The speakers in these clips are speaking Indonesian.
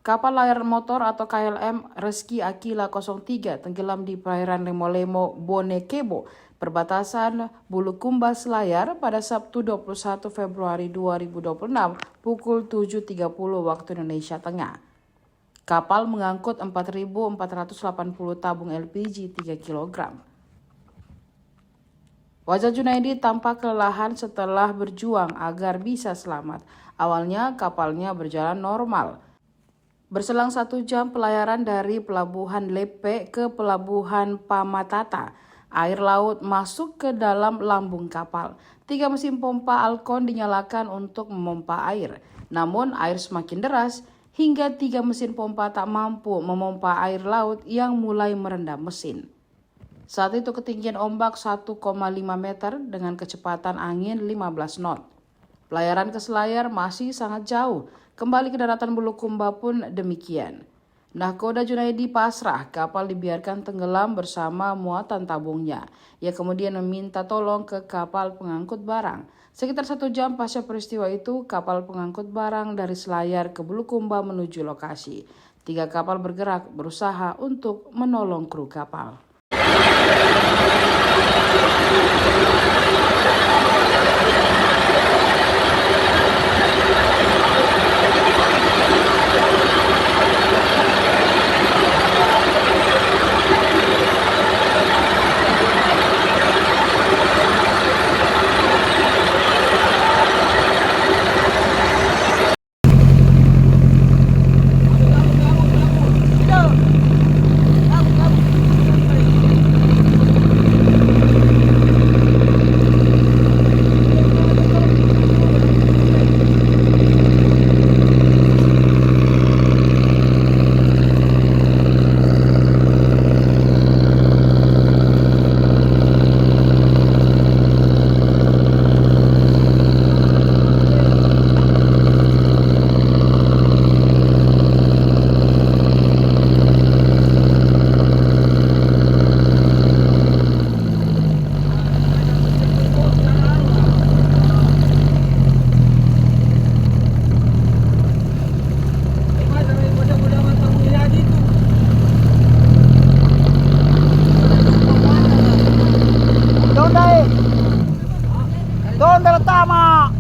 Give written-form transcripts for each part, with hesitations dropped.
Kapal layar motor atau KLM Reski Aquila 03 tenggelam di perairan Lemo-Lemo, Bonekebo, perbatasan Bulukumba, Selayar pada Sabtu 21 Februari 2026 pukul 7.30 waktu Indonesia Tengah. Kapal mengangkut 4.480 tabung LPG 3 kg. Wajah Junaidi tampak kelelahan setelah berjuang agar bisa selamat. Awalnya kapalnya berjalan normal. Berselang 1 jam pelayaran dari Pelabuhan Lepe ke Pelabuhan Pamatata, air laut masuk ke dalam lambung kapal. 3 mesin pompa Alcon dinyalakan untuk memompa air. Namun air semakin deras hingga 3 mesin pompa tak mampu memompa air laut yang mulai merendam mesin. Saat itu ketinggian ombak 1,5 meter dengan kecepatan angin 15 knot. Pelayaran ke Selayar masih sangat jauh. Kembali ke daratan Bulukumba pun demikian. Nahkoda Junaidi pasrah, kapal dibiarkan tenggelam bersama muatan tabungnya. Ia kemudian meminta tolong ke kapal pengangkut barang. Sekitar 1 jam pasca peristiwa itu, kapal pengangkut barang dari Selayar ke Bulukumba menuju lokasi. 3 kapal bergerak berusaha untuk menolong kru kapal. Donda tama.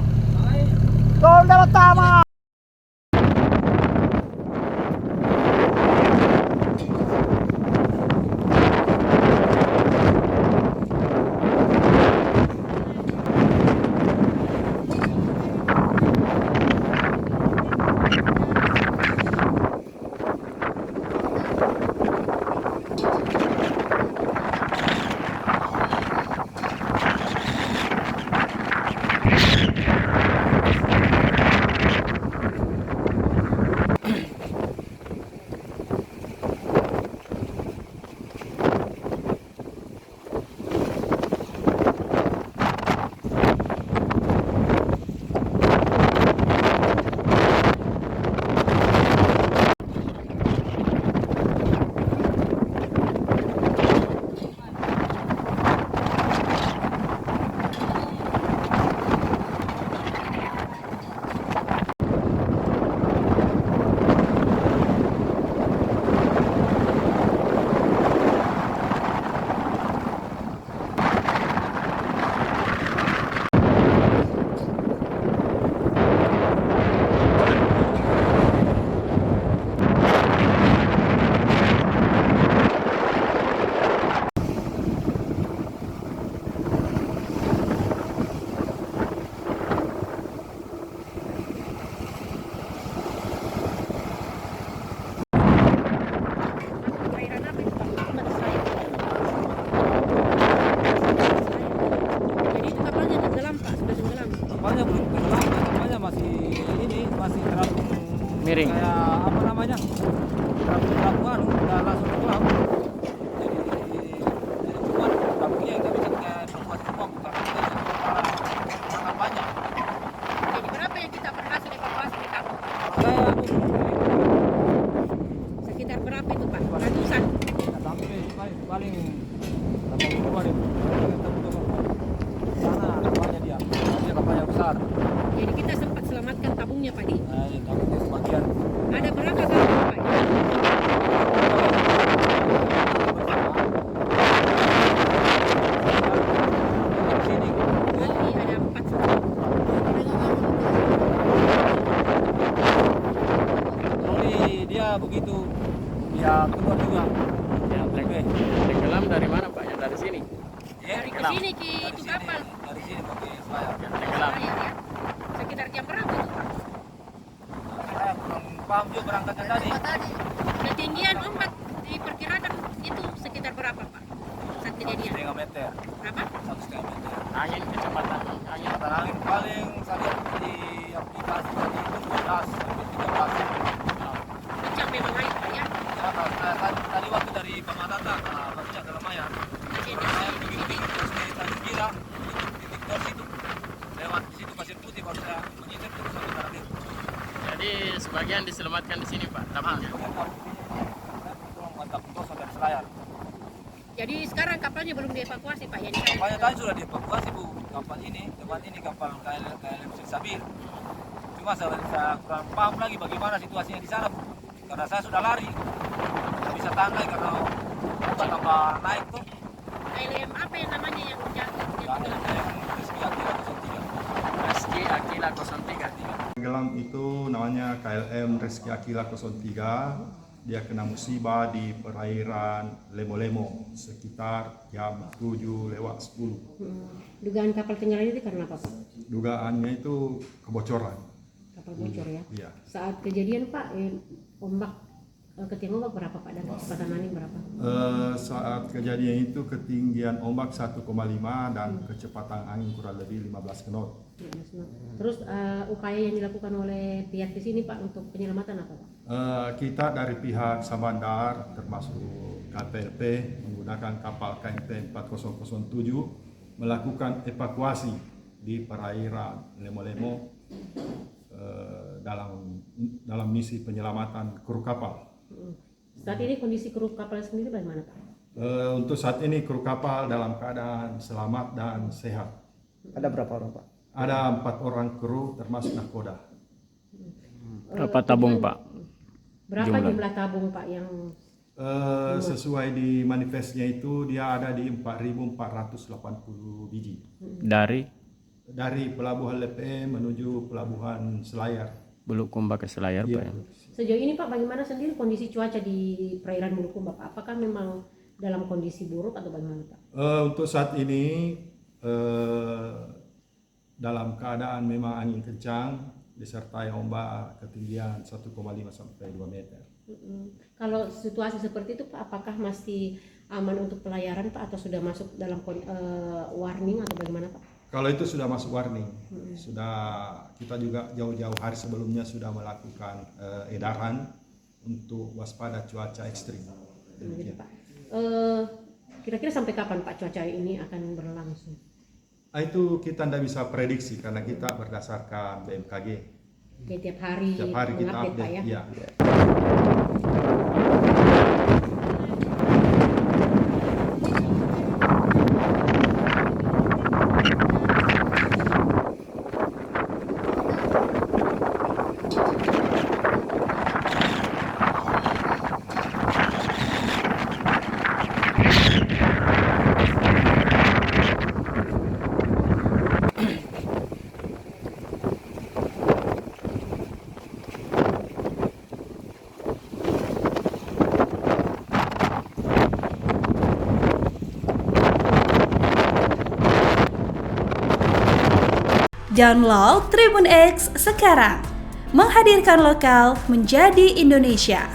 Kapalnya belum tenggelam, kapalnya masih masih terapung Miring. kayak apa namanya, terapung udah langsung tenggelam. Jadi cuma terapungnya yang nggak bisa kita buat semua, bukan sangat banyak. Jadi berapa yang kita berhasil evakuasi kita? Kayak Sekitar berapa itu Pak? Ratusan? nggak sampai paling 80 deh. Sana kapalnya besar. Jadi kita sempat selamatkan tabungnya Pak Di. Tabungnya sebagian. Ada berapa Kak? Sampai sini ke itu kapal. Dari sini pakai selayar. Layar ya. Sekitar jam berapa itu Pak? Saya kurang paham juga berangkatnya tadi. Ketinggian ombak diperkirakan itu sekitar berapa Pak? Saat kejadian. 1,5 meter. Berapa? 1,5 meter. Angin, kecepatan angin. Kecepatan angin paling saya lihat di aplikasi tadi itu 12 sampai 13. Kencang memang air Pak ya. Ya, kalau saya tadi waktu dari Pamatata ke Puncak Dalemayan, saya begitu terus di Tanjung Kira, titik tos itu, lewat di situ pasir putih baru saya menyisir terus sampai Taradir. Jadi sebagian diselamatkan di sini Pak, tapinya. Saya tolong mantap tos sampai selayar. Jadi sekarang kapalnya belum dievakuasi Pak ya? Kapalnya tadi sudah dievakuasi Bu, kapal ini, teman ini kapal KLM Sabir. Cuma saya kurang paham lagi bagaimana situasinya di sana Bu, karena saya sudah lari, tidak bisa tahan lagi karena ombak tambah naik tuh. KLM apa yang namanya yang jatuh? Yang Rizky Akila 03. Rizky Akila 03. Tenggelam itu namanya KLM Rizky Akila 03. Dia kena musibah di perairan Lemo-Lemo sekitar jam 7:10. Dugaan kapal tenggelam itu karena apa Pak? Dugaannya itu kebocoran. Kapal bocor ya? Iya. Saat kejadian Pak, ombak ketinggian ombak berapa Pak dan kecepatan angin berapa? Saat kejadian itu ketinggian ombak 1,5 dan kecepatan angin kurang lebih 15 knot. Terus upaya yang dilakukan oleh pihak di sini Pak untuk penyelamatan apa Pak? Kita dari pihak Samandar termasuk KPLP menggunakan kapal KMP 4007 melakukan evakuasi di perairan Lemo-Lemo dalam misi penyelamatan kru kapal. Saat ini kondisi kru kapal sendiri bagaimana Pak? Untuk saat ini kru kapal dalam keadaan selamat dan sehat. Ada berapa orang Pak? Ada 4 orang kru termasuk nahkoda. Berapa tabung Pak? Berapa jumlah tabung Pak yang Sesuai di manifestnya itu dia ada di 4.480 biji. Dari pelabuhan Lepe menuju pelabuhan Selayar. Bulukumba ke Selayar Iya. Pak ya? sejauh ini Pak bagaimana sendiri kondisi cuaca di perairan Bulukumba Pak? Apakah memang dalam kondisi buruk atau bagaimana Pak? Untuk saat ini dalam keadaan memang angin kencang disertai ombak ketinggian 1,5 sampai 2 meter. Kalau situasi seperti itu Pak, apakah masih aman untuk pelayaran Pak atau sudah masuk dalam warning atau bagaimana Pak? Kalau itu sudah masuk warning, sudah kita juga jauh-jauh hari sebelumnya sudah melakukan edaran untuk waspada cuaca ekstrim. Gitu, Pak. Kira-kira sampai kapan Pak cuaca ini akan berlangsung? Itu kita tidak bisa prediksi karena kita berdasarkan BMKG. Oke, tiap hari Kita mengupdate Pak ya? ya. Download Tribun X sekarang, menghadirkan lokal menjadi Indonesia.